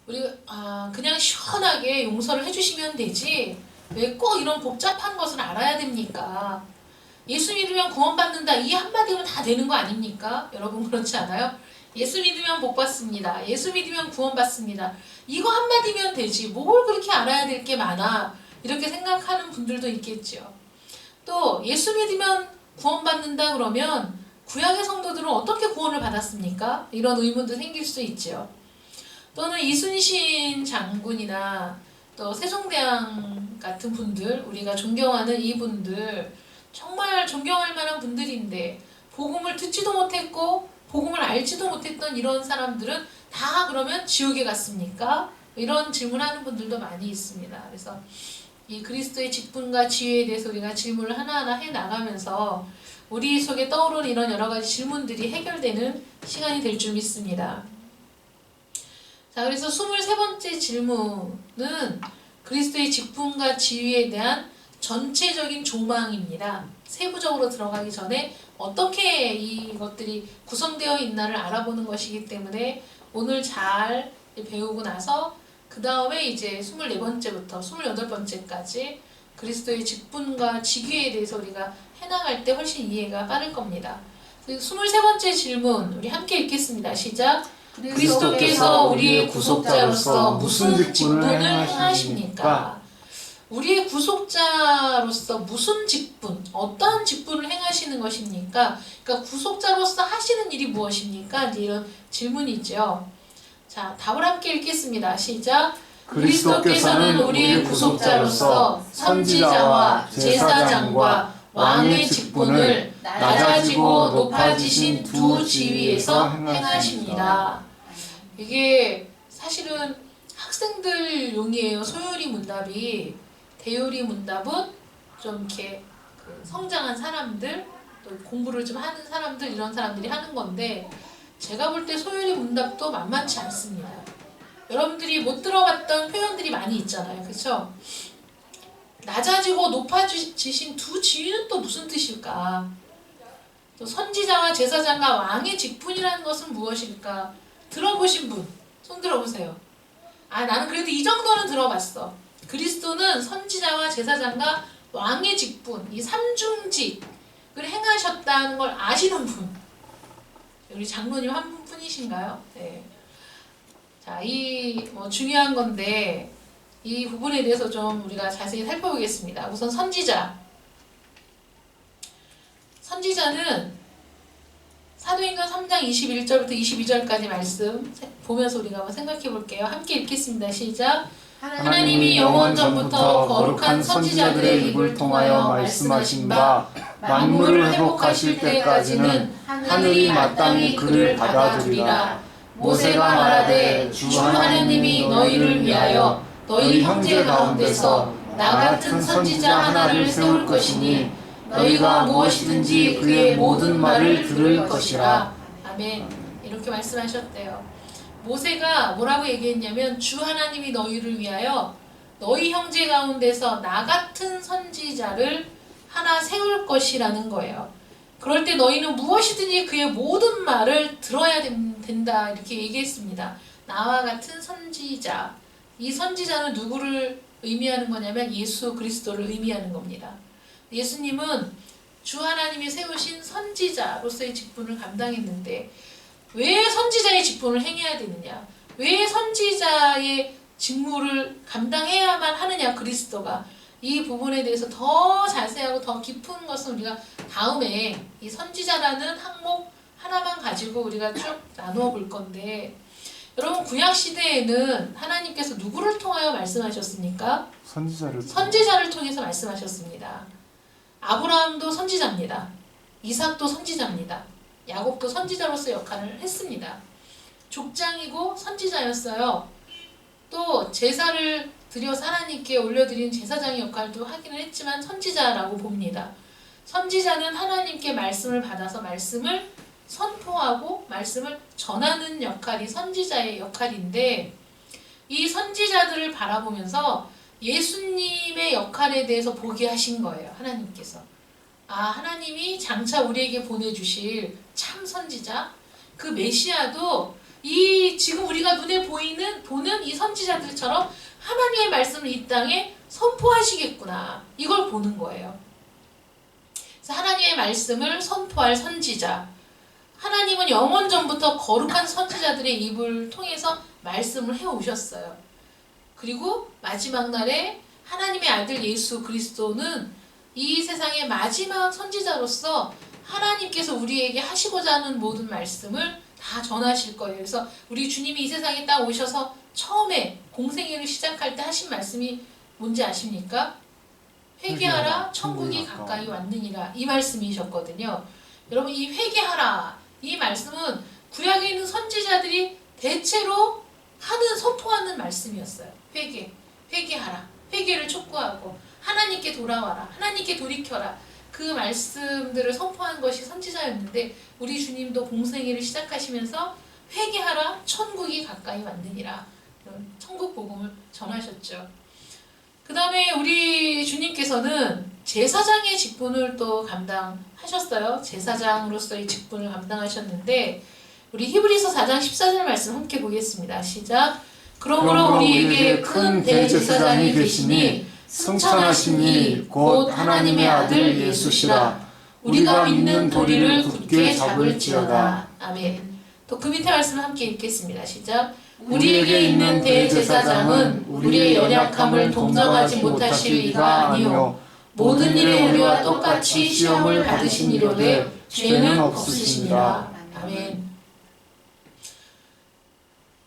우리 그냥 시원하게 용서를 해주시면 되지 왜 꼭 이런 복잡한 것을 알아야 됩니까? 예수 믿으면 구원받는다 이 한마디면 다 되는 거 아닙니까? 여러분 그렇지 않아요? 예수 믿으면 복 받습니다. 예수 믿으면 구원받습니다. 이거 한마디면 되지 뭘 그렇게 알아야 될 게 많아 이렇게 생각하는 분들도 있겠죠. 또 예수 믿으면 구원받는다 그러면 구약의 성도들은 어떻게 구원을 받았습니까? 이런 의문도 생길 수 있죠. 또는 이순신 장군이나 또 세종대왕 같은 분들 우리가 존경하는 이분들 정말 존경할 만한 분들인데 복음을 듣지도 못했고 복음을 알지도 못했던 이런 사람들은 다 그러면 지옥에 갔습니까? 이런 질문하는 분들도 많이 있습니다. 그래서 이 그리스도의 직분과 지위에 대해서 우리가 질문을 하나하나 해나가면서 우리 속에 떠오르는 이런 여러 가지 질문들이 해결되는 시간이 될 줄 믿습니다. 자, 그래서 23번째 질문은 그리스도의 직분과 지위에 대한 전체적인 조망입니다. 세부적으로 들어가기 전에 어떻게 이것들이 구성되어 있나를 알아보는 것이기 때문에 오늘 잘 배우고 나서 그 다음에 이제 24번째부터 28번째까지 그리스도의 직분과 직위에 대해서 우리가 해나갈 때 훨씬 이해가 빠를 겁니다. 23번째 질문 우리 함께 읽겠습니다. 시작! 그리스도께서 우리의 구속자로서 무슨 직분을 행하십니까? 우리의 구속자로서 무슨 직분, 어떠한 직분을 행하시는 것입니까? 그러니까 구속자로서 하시는 일이 무엇입니까? 이제 이런 질문이죠. 자, 답을 함께 읽겠습니다. 시작! 그리스도께서는 우리의 구속자로서 선지자와 제사장과 왕의 직분을 낮아지고 높아지신 두 지위에서 행하십니다. 이게 사실은 학생들용이에요. 소요리 문답이. 대요리 문답은 좀 이렇게 성장한 사람들, 또 공부를 좀 하는 사람들, 이런 사람들이 하는 건데 제가 볼 때 소요리 문답도 만만치 않습니다. 여러분들이 못 들어봤던 표현들이 많이 있잖아요. 그렇죠? 낮아지고 높아지신 두 지위는 또 무슨 뜻일까? 또 선지자와 제사장과 왕의 직분이라는 것은 무엇일까? 들어보신 분, 손 들어보세요. 나는 그래도 이 정도는 들어봤어. 그리스도는 선지자와 제사장과 왕의 직분, 이 삼중직을 행하셨다는 걸 아시는 분. 우리 장로님 한 분뿐이신가요? 네. 자, 이 중요한 건데 이 부분에 대해서 좀 우리가 자세히 살펴보겠습니다. 우선 선지자는 사도행전 3장 21절부터 22절까지 말씀 보면서 우리가 한번 생각해 볼게요. 함께 읽겠습니다. 시작! 하나님이 영원 전부터 거룩한 선지자들의 입을 통하여 말씀하신 바 만물을 회복하실 때까지는 하늘이 마땅히 그를 받아들이라. 모세가 말하되 주 하나님이 너희를 위하여 너희 형제 가운데서 나 같은 선지자 하나를 세울 것이니 너희가 무엇이든지 그의 모든 말을 들을 것이라. 아멘. 이렇게 말씀하셨대요. 모세가 뭐라고 얘기했냐면 주 하나님이 너희를 위하여 너희 형제 가운데서 나 같은 선지자를 하나 세울 것이라는 거예요. 그럴 때 너희는 무엇이든지 그의 모든 말을 들어야 된다 이렇게 얘기했습니다. 나와 같은 선지자. 이 선지자는 누구를 의미하는 거냐면 예수 그리스도를 의미하는 겁니다. 예수님은 주 하나님이 세우신 선지자로서의 직분을 감당했는데 왜 선지자의 직분을 행해야 되느냐? 왜 선지자의 직무를 감당해야만 하느냐? 그리스도가 이 부분에 대해서 더 자세하고 더 깊은 것은 우리가 다음에 이 선지자라는 항목 하나만 가지고 우리가 쭉 나누어 볼 건데 여러분 구약 시대에는 하나님께서 누구를 통하여 말씀하셨습니까? 선지자를 통해서 말씀하셨습니다. 아브라함도 선지자입니다. 이삭도 선지자입니다. 야곱도 선지자로서 역할을 했습니다. 족장이고 선지자였어요. 또 제사를 드려서 하나님께 올려드린 제사장의 역할도 하기는 했지만 선지자라고 봅니다. 선지자는 하나님께 말씀을 받아서 말씀을 선포하고 말씀을 전하는 역할이 선지자의 역할인데 이 선지자들을 바라보면서 예수님의 역할에 대해서 보게 하신 거예요. 하나님께서. 하나님이 장차 우리에게 보내주실 참 선지자 그 메시아도 이 지금 우리가 눈에 보는 이 선지자들처럼 하나님의 말씀을 이 땅에 선포하시겠구나. 이걸 보는 거예요. 그래서 하나님의 말씀을 선포할 선지자. 하나님은 영원 전부터 거룩한 선지자들의 입을 통해서 말씀을 해오셨어요. 그리고 마지막 날에 하나님의 아들 예수 그리스도는 이 세상의 마지막 선지자로서 하나님께서 우리에게 하시고자 하는 모든 말씀을 다 전하실 거예요. 그래서 우리 주님이 이 세상에 딱 오셔서 처음에 공생애를 시작할 때 하신 말씀이 뭔지 아십니까? 회개하라, 천국이 가까이 왔느니라. 이 말씀이셨거든요. 여러분, 이 회개하라, 이 말씀은 구약에 있는 선지자들이 대체로 선포하는 말씀이었어요. 회개하라, 회개를 촉구하고 하나님께 돌아와라, 하나님께 돌이켜라. 그 말씀들을 선포한 것이 선지자였는데 우리 주님도 공생애를 시작하시면서 회개하라, 천국이 가까이 왔느니라. 천국 복음을 전하셨죠. 그 다음에 우리 주님께서는 제사장의 직분을 또 감당하셨어요. 제사장으로서의 직분을 감당하셨는데 우리 히브리서 4장 14절 말씀 함께 보겠습니다. 시작. 그러므로 우리에게 큰 대제사장이 계시니 승천하시니 곧 하나님의 아들 예수시라. 우리가 믿는 도리를 굳게 잡을지어다. 아멘. 또 그 밑에 말씀을 함께 읽겠습니다. 시작. 우리에게 있는 대제사장은 우리의 연약함을 동정하지 못하실 이가 아니요 모든 일에 우리와 똑같이 시험을 받으시니로되 죄는 없으시니라. 아멘.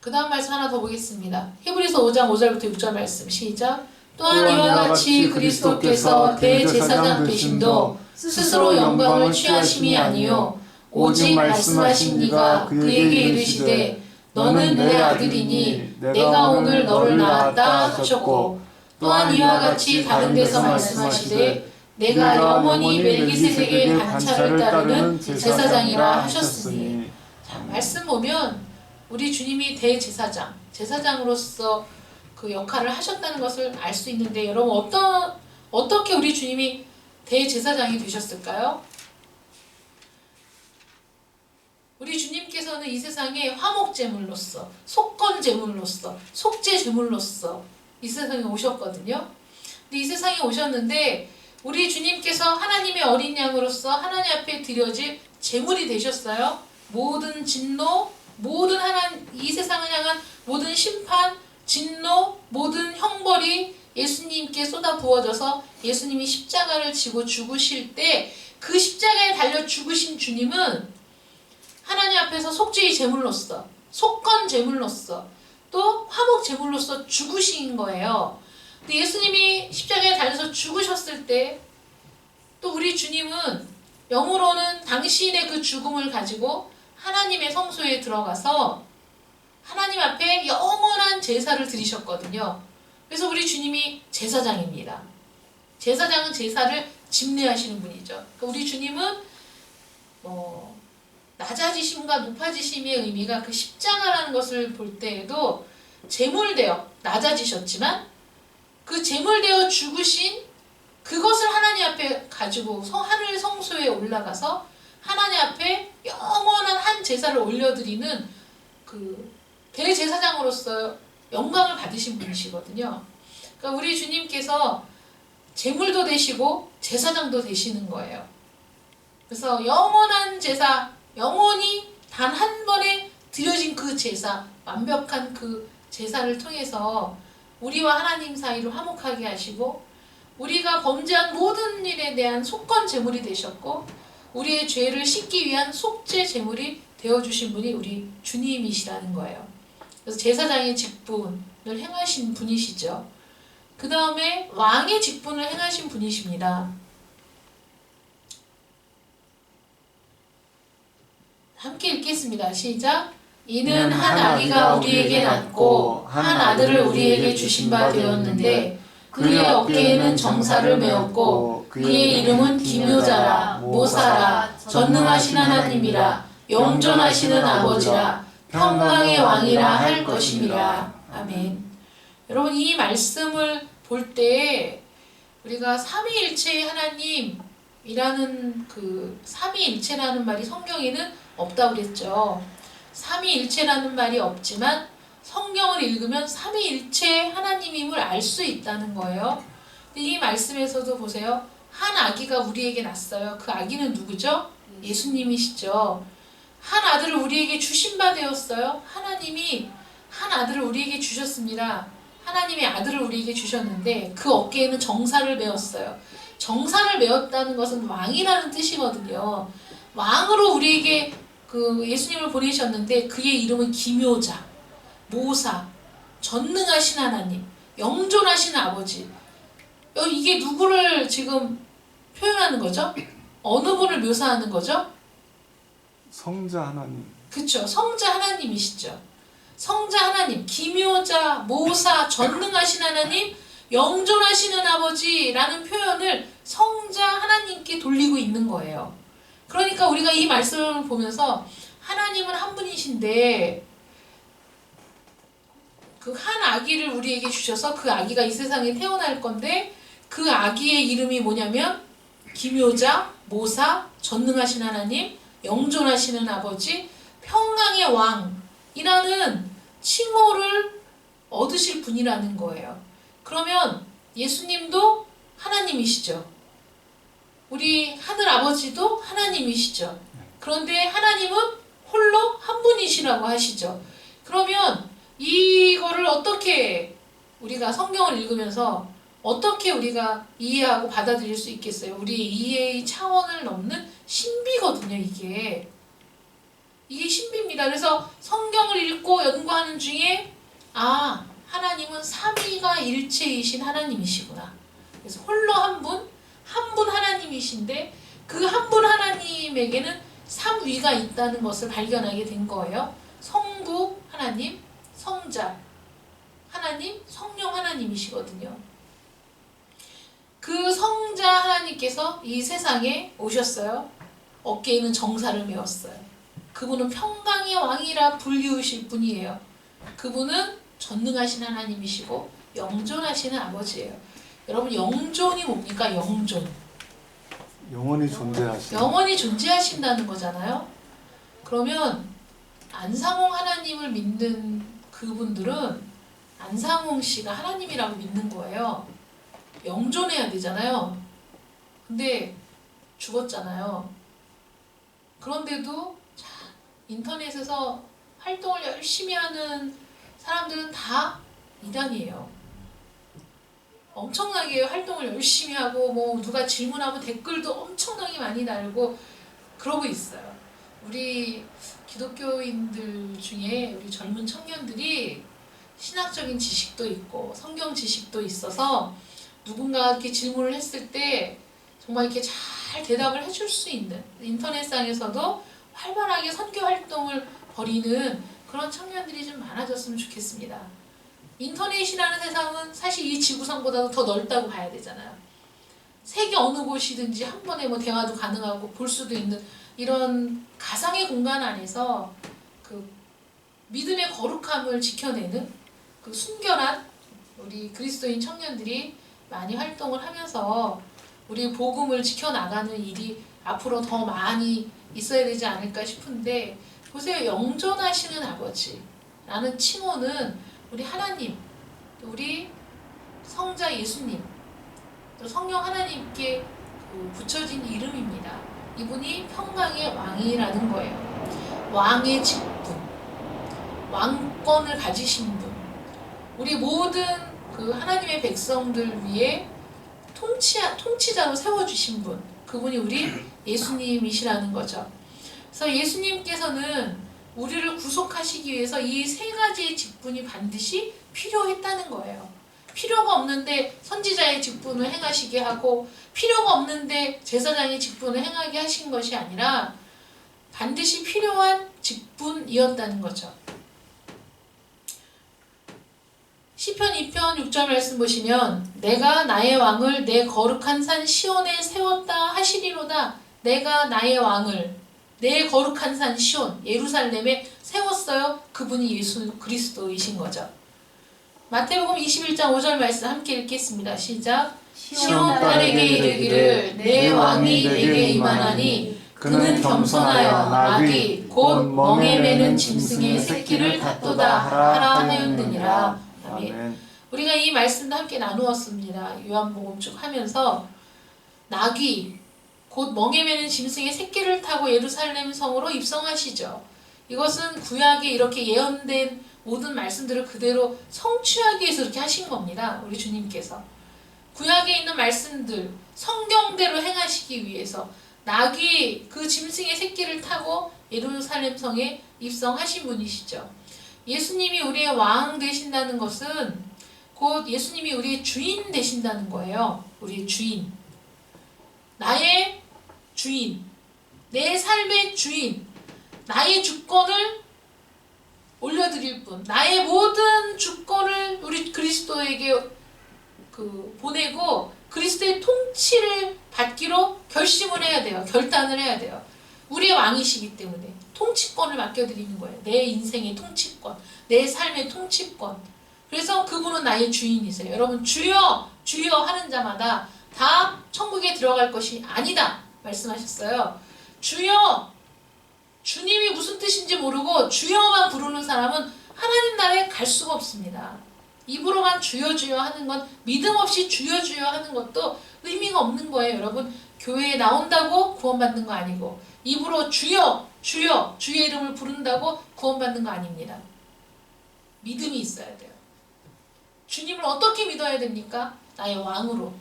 그 다음 말씀 하나 더 보겠습니다. 히브리서 5장 5절부터 6절 말씀 시작. 또한 이와 같이 그리스도께서 대제사장 되심도 스스로 영광을 취하심이 아니요 오직 말씀하신 이가 그에게 이르시되 너는 내 아들이니 내가 오늘 너를 낳았다 하셨고 또한 이와 같이 다른 데서 말씀하시되 내가 영원히 멜기세덱의 반차를 따르는 제사장이라 하셨으니. 자, 말씀 보면 우리 주님이 대제사장, 제사장으로서 그 역할을 하셨다는 것을 알 수 있는데 여러분 어떻게 우리 주님이 대제사장이 되셨을까요? 우리 주님께서는 이 세상에 화목제물로서, 속건제물로서, 속죄제물로서 이 세상에 오셨거든요. 근데 이 세상에 오셨는데 우리 주님께서 하나님의 어린 양으로서 하나님 앞에 드려질 제물이 되셨어요. 모든 진노, 이 세상을 향한 모든 심판, 진노, 모든 형벌이 예수님께 쏟아 부어져서 예수님이 십자가를 지고 죽으실 때 그 십자가에 달려 죽으신 주님은 하나님 앞에서 속죄의 제물로서, 속건 제물로서, 또 화목 제물로서 죽으신 거예요. 근데 예수님이 십자가에 달려서 죽으셨을 때 또 우리 주님은 영으로는 당신의 그 죽음을 가지고 하나님의 성소에 들어가서 하나님 앞에 영원한 제사를 드리셨거든요. 그래서 우리 주님이 제사장입니다. 제사장은 제사를 집례하시는 분이죠. 그러니까 우리 주님은 낮아지심과 높아지심의 의미가 그 십자가라는 것을 볼 때에도 제물되어 낮아지셨지만 그 제물되어 죽으신 그것을 하나님 앞에 가지고 하늘 성소에 올라가서 하나님 앞에 영원한 한 제사를 올려드리는 그 대제사장으로서 영광을 받으신 분이시거든요. 그러니까 우리 주님께서 제물도 되시고 제사장도 되시는 거예요. 그래서 영원한 제사, 영원히 단 한 번에 드려진 그 제사, 완벽한 그 제사를 통해서 우리와 하나님 사이를 화목하게 하시고 우리가 범죄한 모든 일에 대한 속건 제물이 되셨고 우리의 죄를 씻기 위한 속죄 제물이 되어주신 분이 우리 주님이시라는 거예요. 그래서 제사장의 직분을 행하신 분이시죠. 그 다음에 왕의 직분을 행하신 분이십니다. 함께 읽겠습니다. 시작. 이는 한 아기가 우리에게 낳고 한 아들을 우리에게 주신 바 되었는데 그의 어깨에는 정사를 메었고 그의 이름은 기묘자라 모사라 전능하신 하나님이라 영존하시는 아버지라 평강의 왕이라 할 것임이라. 아멘. 여러분 이 말씀을 볼 때 우리가 삼위일체의 하나님이라는 그 삼위일체라는 말이 성경에는 없다고 그랬죠. 삼위일체라는 말이 없지만 성경을 읽으면 삼위일체 하나님임을 알 수 있다는 거예요. 이 말씀에서도 보세요. 한 아기가 우리에게 났어요. 그 아기는 누구죠? 예수님이시죠. 한 아들을 우리에게 주신 바 되었어요. 하나님이 한 아들을 우리에게 주셨습니다. 하나님의 아들을 우리에게 주셨는데 그 어깨에는 정사를 메었어요. 정사를 메었다는 것은 왕이라는 뜻이거든요. 왕으로 우리에게 그 예수님을 보내셨는데 그의 이름은 기묘자, 모사, 전능하신 하나님, 영존하신 아버지. 이게 누구를 지금 표현하는 거죠? 어느 분을 묘사하는 거죠? 성자 하나님. 그쵸. 성자 하나님이시죠. 성자 하나님, 기묘자, 모사, 전능하신 하나님, 영존하시는 아버지라는 표현을 성자 하나님께 돌리고 있는 거예요. 그러니까 우리가 이 말씀을 보면서 하나님은 한 분이신데 그 한 아기를 우리에게 주셔서 그 아기가 이 세상에 태어날 건데 그 아기의 이름이 뭐냐면 기묘자, 모사, 전능하신 하나님, 영존하시는 아버지, 평강의 왕이라는 칭호를 얻으실 분이라는 거예요. 그러면 예수님도 하나님이시죠. 우리 하늘 아버지도 하나님이시죠. 그런데 하나님은 홀로 한 분이시라고 하시죠. 그러면 이거를 어떻게 우리가 성경을 읽으면서 어떻게 우리가 이해하고 받아들일 수 있겠어요? 우리의 이해의 차원을 넘는 신비거든요, 이게. 이게 신비입니다. 그래서 성경을 읽고 연구하는 중에 하나님은 삼위가 일체이신 하나님이시구나. 그래서 홀로 한 분 하나님이신데 그 한 분 하나님에게는 삼위가 있다는 것을 발견하게 된 거예요. 성부 하나님, 성자 하나님, 성령 하나님이시거든요. 그 성자 하나님께서 이 세상에 오셨어요. 어깨에는 정사를 메었어요. 그분은 평강의 왕이라 불리우실 분이에요. 그분은 전능하신 하나님이시고 영존하시는 아버지예요. 여러분, 영존이 뭡니까? 영존. 영원히 존재하신. 영원히 존재하신다는 거잖아요. 그러면 안상홍 하나님을 믿는 그분들은 안상홍 씨가 하나님이라고 믿는 거예요. 영존해야 되잖아요. 근데 죽었잖아요. 그런데도 인터넷에서 활동을 열심히 하는 사람들은 다 이단이에요. 엄청나게 활동을 열심히 하고 뭐 누가 질문하면 댓글도 엄청나게 많이 달고 그러고 있어요. 우리 기독교인들 중에 우리 젊은 청년들이 신학적인 지식도 있고 성경 지식도 있어서 누군가 이렇게 질문을 했을 때 정말 이렇게 잘 대답을 해줄 수 있는, 인터넷상에서도 활발하게 선교 활동을 벌이는 그런 청년들이 좀 많아졌으면 좋겠습니다. 인터넷이라는 세상은 사실 이 지구상보다도 더 넓다고 봐야 되잖아요. 세계 어느 곳이든지 한 번에 뭐 대화도 가능하고 볼 수도 있는 이런 가상의 공간 안에서 그 믿음의 거룩함을 지켜내는 그 순결한 우리 그리스도인 청년들이 많이 활동을 하면서 우리 복음을 지켜나가는 일이 앞으로 더 많이 있어야 되지 않을까 싶은데, 보세요. 영존하시는 아버지라는 칭호는 우리 하나님, 우리 성자 예수님, 또 성령 하나님께 붙여진 이름입니다. 이분이 평강의 왕이라는 거예요. 왕의 직분, 왕권을 가지신 분, 우리 모든 그 하나님의 백성들 위해 통치자로 세워주신 분, 그분이 우리 예수님이시라는 거죠. 그래서 예수님께서는 우리를 구속하시기 위해서 이 세 가지의 직분이 반드시 필요했다는 거예요. 필요가 없는데 선지자의 직분을 행하시게 하고 필요가 없는데 제사장의 직분을 행하게 하신 것이 아니라 반드시 필요한 직분이었다는 거죠. 시편 2편 6절 말씀 보시면 내가 나의 왕을 내 거룩한 산 시온에 세웠다 하시리로다. 내가 나의 왕을 내 거룩한 산 시온 예루살렘에 세웠어요. 그분이 예수 그리스도이신 거죠. 마태복음 21장 5절 말씀 함께 읽겠습니다. 시작. 시온 딸에게 이르기를 내 왕이 내게 임하나니 그는 겸손하여 나귀 곧 멍에 매는 짐승의 새끼를 닫도다 하라 하였느니라. 아멘. 아멘. 우리가 이 말씀도 함께 나누었습니다. 요한복음 쭉 하면서 낙이 곧 멍에 매는 짐승의 새끼를 타고 예루살렘 성으로 입성하시죠. 이것은 구약에 이렇게 예언된 모든 말씀들을 그대로 성취하기 위해서 이렇게 하신 겁니다. 우리 주님께서. 구약에 있는 말씀들 성경대로 행하시기 위해서 낙이 그 짐승의 새끼를 타고 예루살렘 성에 입성하신 분이시죠. 예수님이 우리의 왕 되신다는 것은 곧 예수님이 우리의 주인 되신다는 거예요. 우리의 주인. 나의 주인. 내 삶의 주인. 나의 주권을 올려드릴 분. 나의 모든 주권을 우리 그리스도에게 보내고 그리스도의 통치를 받기로 결심을 해야 돼요. 결단을 해야 돼요. 우리의 왕이시기 때문에 통치권을 맡겨드리는 거예요. 내 인생의 통치권, 내 삶의 통치권. 그래서 그분은 나의 주인이세요. 여러분 주여 주여 하는 자마다 다 천국에 들어갈 것이 아니다 말씀하셨어요. 주여, 주님이 무슨 뜻인지 모르고 주여만 부르는 사람은 하나님 나라에 갈 수가 없습니다. 입으로만 주여 주여 하는 건 믿음 없이 주여 주여 하는 것도 의미가 없는 거예요. 여러분 교회에 나온다고 구원받는 거 아니고 입으로 주여 주여 주의 이름을 부른다고 구원받는 거 아닙니다. 믿음이 있어야 돼요. 주님을 어떻게 믿어야 됩니까? 나의 왕으로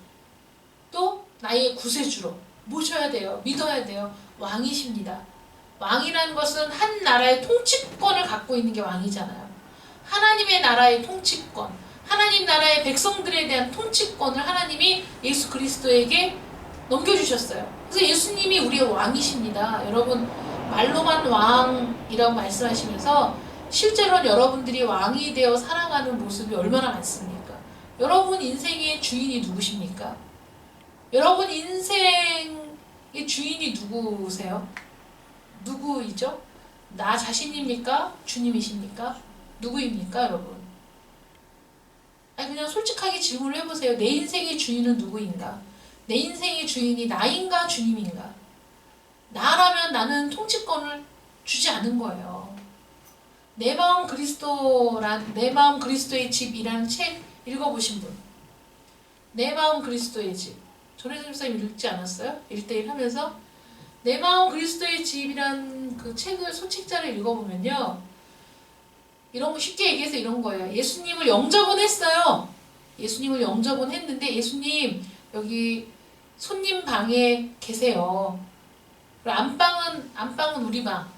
또 나의 구세주로 모셔야 돼요. 믿어야 돼요. 왕이십니다. 왕이라는 것은 한 나라의 통치권을 갖고 있는 게 왕이잖아요. 하나님의 나라의 통치권, 하나님 나라의 백성들에 대한 통치권을 하나님이 예수 그리스도에게 넘겨주셨어요. 그래서 예수님이 우리의 왕이십니다. 여러분 말로만 왕이라고 말씀하시면서 실제로는 여러분들이 왕이 되어 살아가는 모습이 얼마나 많습니까? 여러분 인생의 주인이 누구십니까? 여러분 인생의 주인이 누구세요? 누구이죠? 나 자신입니까? 주님이십니까? 누구입니까, 여러분? 아니 그냥 솔직하게 질문을 해보세요. 내 인생의 주인은 누구인가? 내 인생의 주인이 나인가 주님인가? 나라면 나는 통치권을 주지 않은 거예요. 내 마음 그리스도의 집이라는 책 읽어보신 분. 내 마음 그리스도의 집. 전혜선 목사님 읽지 않았어요? 1:1 하면서 내 마음 그리스도의 집이란 그 책을 소책자를 읽어보면요. 이런 거 쉽게 얘기해서 이런 거예요. 예수님을 영접은 했어요. 예수님을 영접은 했는데 예수님 여기 손님 방에 계세요. 그리고 안방은 우리 방.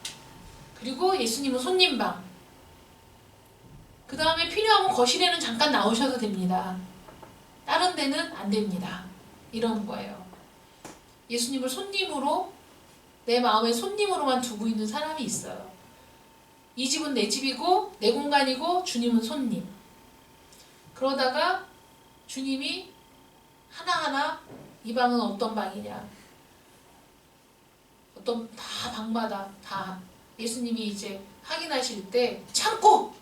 그리고 예수님은 손님 방. 그 다음에 필요하면 거실에는 잠깐 나오셔도 됩니다. 다른 데는 안 됩니다. 이런 거예요. 예수님을 손님으로 내 마음에 손님으로만 두고 있는 사람이 있어요. 이 집은 내 집이고 내 공간이고 주님은 손님. 그러다가 주님이 하나하나 이 방은 어떤 방이냐, 어떤 다 방마다 다 예수님이 이제 확인하실 때 참고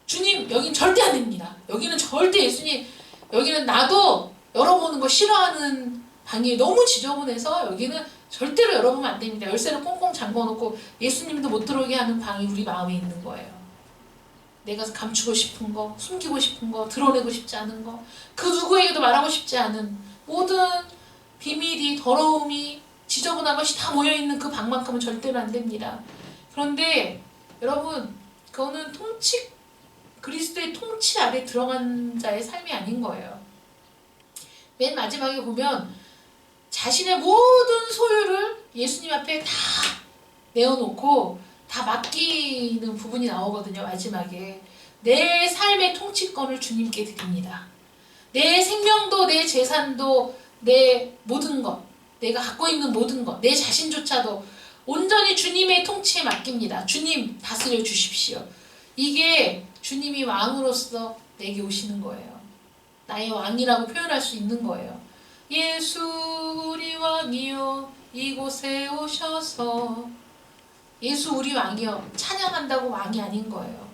주님 여긴 절대 안 됩니다. 여기는 절대 예수님 여기는 나도 열어보는 거 싫어하는 방이 너무 지저분해서 여기는 절대로 열어보면 안 됩니다. 열쇠를 꽁꽁 잠궈놓고 예수님도 못 들어오게 하는 방이 우리 마음에 있는 거예요. 내가 감추고 싶은 거, 숨기고 싶은 거, 드러내고 싶지 않은 거, 그 누구에게도 말하고 싶지 않은 모든 비밀이, 더러움이, 지저분한 것이 다 모여있는 그 방만큼은 절대로 안 됩니다. 그런데 여러분 그거는 그리스도의 통치 아래 들어간 자의 삶이 아닌 거예요. 맨 마지막에 보면 자신의 모든 소유를 예수님 앞에 다 내어놓고 다 맡기는 부분이 나오거든요. 마지막에 내 삶의 통치권을 주님께 드립니다. 내 생명도 내 재산도 내 모든 것, 내가 갖고 있는 모든 것, 내 자신조차도 온전히 주님의 통치에 맡깁니다. 주님 다스려 주십시오. 이게 주님이 왕으로서 내게 오시는 거예요. 나의 왕이라고 표현할 수 있는 거예요. 예수 우리 왕이여 이곳에 오셔서. 예수 우리 왕이여 찬양한다고 왕이 아닌 거예요.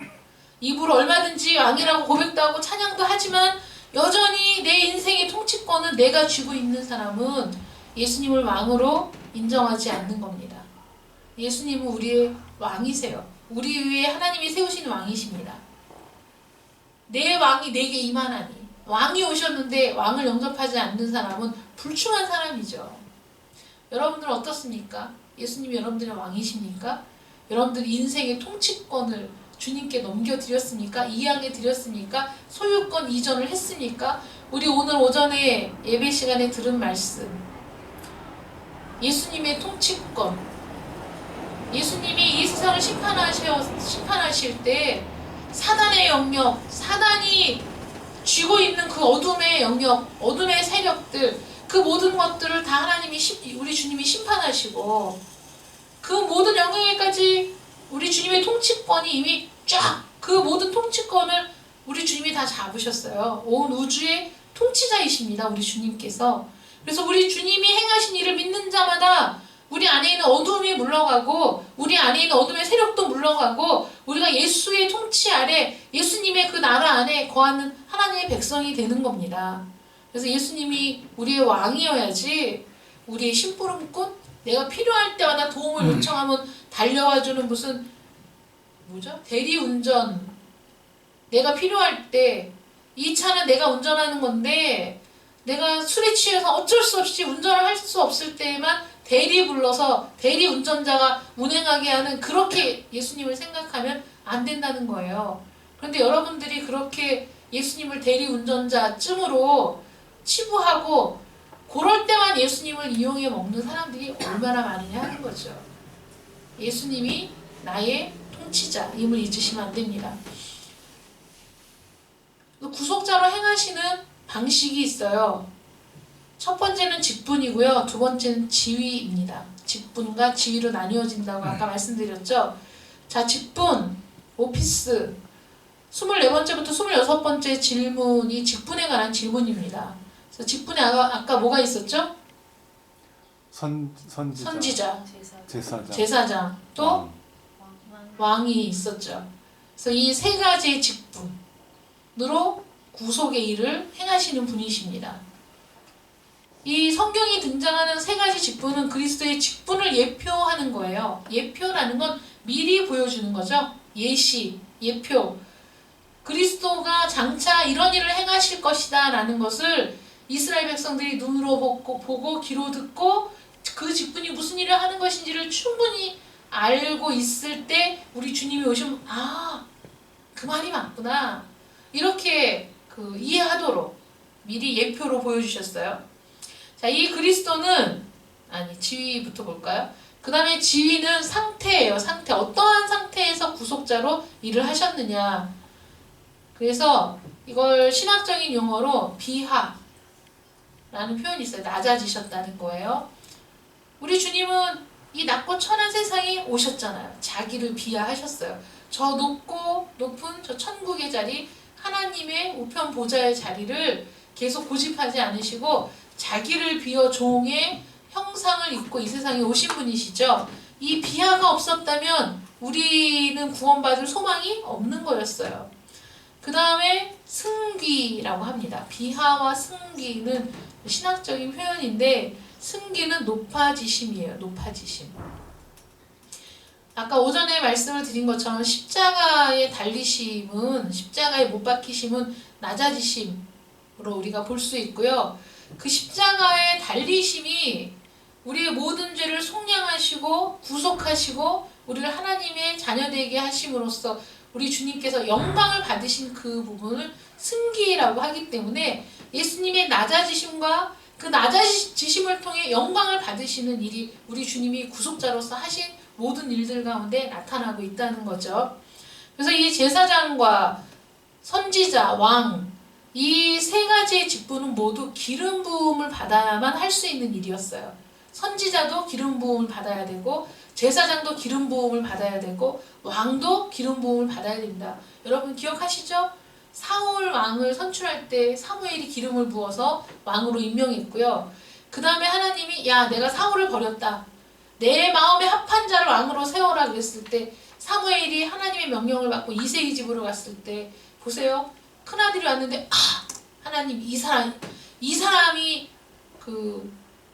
입으로 얼마든지 왕이라고 고백도 하고 찬양도 하지만 여전히 내 인생의 통치권은 내가 쥐고 있는 사람은 예수님을 왕으로 인정하지 않는 겁니다. 예수님은 우리의 왕이세요. 우리 위에 하나님이 세우신 왕이십니다. 내 왕이 내게 임하나니. 왕이 오셨는데 왕을 영접하지 않는 사람은 불충한 사람이죠. 여러분들은 어떻습니까? 예수님이 여러분들의 왕이십니까? 여러분들 인생의 통치권을 주님께 넘겨드렸습니까? 이양해 드렸습니까? 소유권 이전을 했습니까? 우리 오늘 오전에 예배 시간에 들은 말씀, 예수님의 통치권, 예수님이 이 세상을 심판하실 때 사단의 영역, 사단이 쥐고 있는 그 어둠의 영역, 어둠의 세력들, 그 모든 것들을 다 하나님이 우리 주님이 심판하시고, 그 모든 영역에까지 우리 주님의 통치권이 이미 쫙, 그 모든 통치권을 우리 주님이 다 잡으셨어요. 온 우주의 통치자이십니다, 우리 주님께서. 그래서 우리 주님이 행하신 일을 믿는 자마다 우리 안에 있는 어둠이 물러가고, 우리 안에 있는 어둠의 세력도 물러가고, 우리가 예수의 통치 아래, 예수님의 그 나라 안에 거하는 하나님의 백성이 되는 겁니다. 그래서 예수님이 우리의 왕이어야지 우리의 심부름꾼, 내가 필요할 때마다 도움을 요청하면 달려와주는 무슨 대리운전, 내가 필요할 때 이 차는 내가 운전하는 건데 내가 술에 취해서 어쩔 수 없이 운전을 할 수 없을 때에만 대리 불러서 대리 운전자가 운행하게 하는, 그렇게 예수님을 생각하면 안 된다는 거예요. 그런데 여러분들이 그렇게 예수님을 대리 운전자쯤으로 치부하고 그럴 때만 예수님을 이용해 먹는 사람들이 얼마나 많으냐 하는 거죠. 예수님이 나의 통치자임을 잊으시면 안 됩니다. 구속자로 행하시는 방식이 있어요. 첫 번째는 직분이고요. 두 번째는 지위입니다. 직분과 지위로 나뉘어진다고 아까 말씀드렸죠. 자, 직분, 오피스. 24번째부터 26번째 질문이 직분에 관한 질문입니다. 그래서 직분에 아까 뭐가 있었죠? 선지자, 제사장, 또 왕이 있었죠. 그래서 이 세 가지의 직분으로 구속의 일을 행하시는 분이십니다. 이 성경이 등장하는 세 가지 직분은 그리스도의 직분을 예표하는 거예요. 예표라는 건 미리 보여주는 거죠. 예시, 예표. 그리스도가 장차 이런 일을 행하실 것이다 라는 것을 이스라엘 백성들이 눈으로 보고 귀로 듣고 그 직분이 무슨 일을 하는 것인지를 충분히 알고 있을 때 우리 주님이 오시면 그 말이 맞구나, 이렇게 이해하도록 미리 예표로 보여주셨어요. 자, 이 그리스도는, 지위부터 볼까요? 그 다음에 지위는 상태예요. 상태. 어떠한 상태에서 구속자로 일을 하셨느냐. 그래서 이걸 신학적인 용어로 비하라는 표현이 있어요. 낮아지셨다는 거예요. 우리 주님은 이 낮고 천한 세상에 오셨잖아요. 자기를 비하하셨어요. 저 높은 저 천국의 자리, 하나님의 우편 보좌의 자리를 계속 고집하지 않으시고 자기를 비어 종의 형상을 입고 이 세상에 오신 분이시죠. 이 비하가 없었다면 우리는 구원받을 소망이 없는 거였어요. 그 다음에 승귀라고 합니다. 비하와 승귀는 신학적인 표현인데, 승귀는 높아지심이에요. 높아지심. 아까 오전에 말씀을 드린 것처럼 십자가의 달리심은, 십자가에 못 박히심은 낮아지심으로 우리가 볼 수 있고요. 그 십자가의 달리심이 우리의 모든 죄를 속량하시고 구속하시고 우리를 하나님의 자녀되게 하심으로써 우리 주님께서 영광을 받으신 그 부분을 승기라고 하기 때문에 예수님의 낮아지심과 그 낮아지심을 통해 영광을 받으시는 일이 우리 주님이 구속자로서 하신 모든 일들 가운데 나타나고 있다는 거죠. 그래서 이 제사장과 선지자, 왕, 이 세 가지의 직분은 모두 기름 부음을 받아야만 할 수 있는 일이었어요. 선지자도 기름 부음을 받아야 되고, 제사장도 기름 부음을 받아야 되고, 왕도 기름 부음을 받아야 됩니다. 여러분 기억하시죠? 사울 왕을 선출할 때 사무엘이 기름을 부어서 왕으로 임명했고요. 그 다음에 하나님이 내가 사울을 버렸다, 내 마음에 합한 자를 왕으로 세워라 그랬을 때 사무엘이 하나님의 명령을 받고 이새의 집으로 갔을 때 보세요. 큰아들이 왔는데 하나님, 이 사람이 그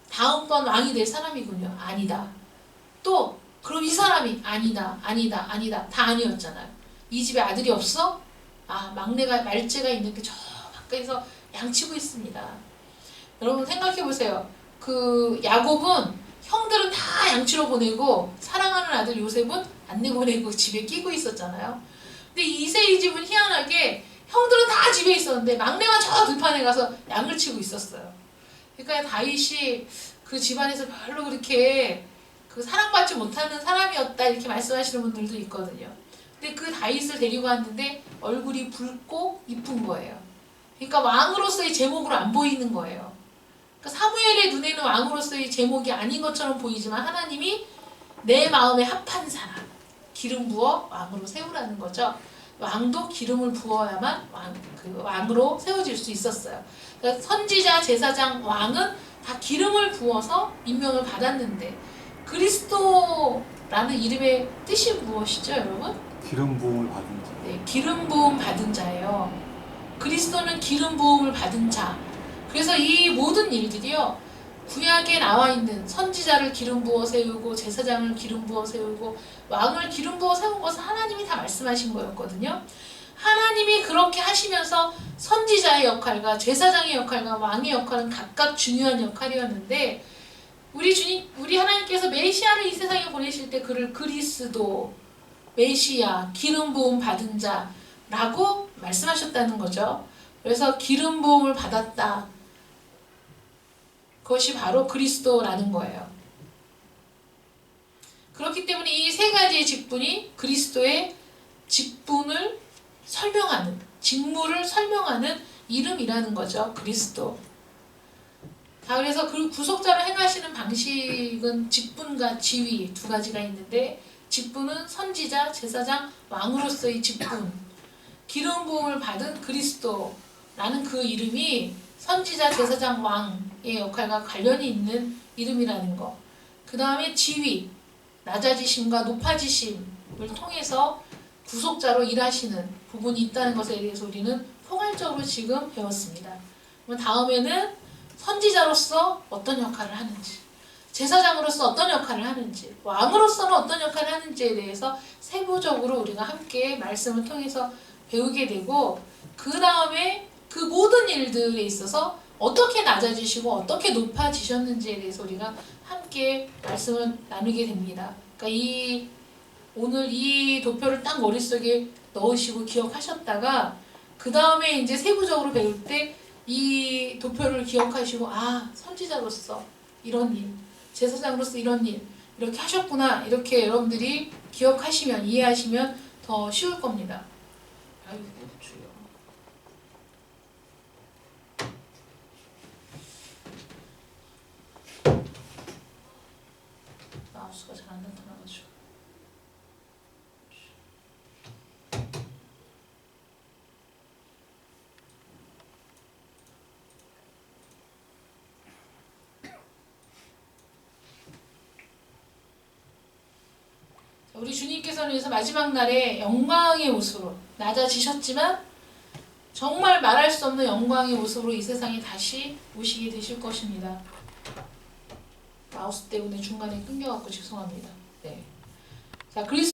다음번 왕이 될 사람이군요. 아니다. 또 그럼 이 사람이 아니다, 아니다, 아니다 다 아니었잖아요. 이 집에 아들이 없어? 아, 막내가 말째가 있는데 저 가까이서 양치고 있습니다. 여러분 생각해 보세요. 그 야곱은 형들은 다 양치러 보내고 사랑하는 아들 요셉은 안 내보내고 집에 끼고 있었잖아요. 근데 이세의 집은 희한하게 형들은 다 집에 있었는데 막내가 저 들판에 가서 양을 치고 있었어요. 그러니까 다윗이 그 집안에서 별로 그렇게 그 사랑받지 못하는 사람이었다 이렇게 말씀하시는 분들도 있거든요. 근데 그 다윗을 데리고 왔는데 얼굴이 붉고 이쁜 거예요. 그러니까 왕으로서의 제목으로 안 보이는 거예요. 그러니까 사무엘의 눈에는 왕으로서의 제목이 아닌 것처럼 보이지만 하나님이 내 마음에 합한 사람 기름 부어 왕으로 세우라는 거죠. 왕도 기름을 부어야만 왕으로 세워질 수 있었어요. 그러니까 선지자, 제사장, 왕은 다 기름을 부어서 임명을 받았는데 그리스도라는 이름의 뜻이 무엇이죠, 여러분? 기름 부음을 받은 자. 네, 기름 부음 받은 자예요. 그리스도는 기름 부음을 받은 자. 그래서 이 모든 일들이요, 구약에 나와 있는 선지자를 기름 부어 세우고 제사장을 기름 부어 세우고 왕을 기름 부어 세운 것은 하나님이 다 말씀하신 거였거든요. 하나님이 그렇게 하시면서 선지자의 역할과 제사장의 역할과 왕의 역할은 각각 중요한 역할이었는데 우리 하나님께서 메시아를 이 세상에 보내실 때 그를 그리스도, 메시아, 기름 부음 받은 자라고 말씀하셨다는 거죠. 그래서 기름 부음을 받았다. 그것이 바로 그리스도라는 거예요. 그렇기 때문에 이 세 가지의 직분이 그리스도의 직분을 설명하는, 직무를 설명하는 이름이라는 거죠. 그리스도. 자, 그래서 그 구속자를 행하시는 방식은 직분과 지위 두 가지가 있는데 직분은 선지자, 제사장, 왕으로서의 직분. 기름 부음을 받은 그리스도라는 그 이름이 선지자, 제사장, 왕의 역할과 관련이 있는 이름이라는 거. 그 다음에 지위, 낮아지심과 높아지심을 통해서 구속자로 일하시는 부분이 있다는 것에 대해서 우리는 포괄적으로 지금 배웠습니다. 그럼 다음에는 선지자로서 어떤 역할을 하는지, 제사장으로서 어떤 역할을 하는지, 왕으로서는 어떤 역할을 하는지에 대해서 세부적으로 우리가 함께 말씀을 통해서 배우게 되고 그 다음에 그 모든 일들에 있어서 어떻게 낮아지시고 어떻게 높아지셨는지에 대해서 우리가 함께 말씀을 나누게 됩니다. 그러니까 오늘 이 도표를 딱 머릿속에 넣으시고 기억하셨다가 그 다음에 이제 세부적으로 배울 때 이 도표를 기억하시고 아, 선지자로서 이런 일, 제사장으로서 이런 일 이렇게 하셨구나 이렇게 여러분들이 기억하시면 이해하시면 더 쉬울 겁니다. 아이고 주여. 마우스가 잘 안 나타나가지고. 우리 주님께서는 그래서 마지막 날에 영광의 모습으로 낮아지셨지만 정말 말할 수 없는 영광의 모습으로 이 세상에 다시 오시게 되실 것입니다. 마우스 때문에 중간에 끊겨갖고 죄송합니다. 네. 자, 그리스도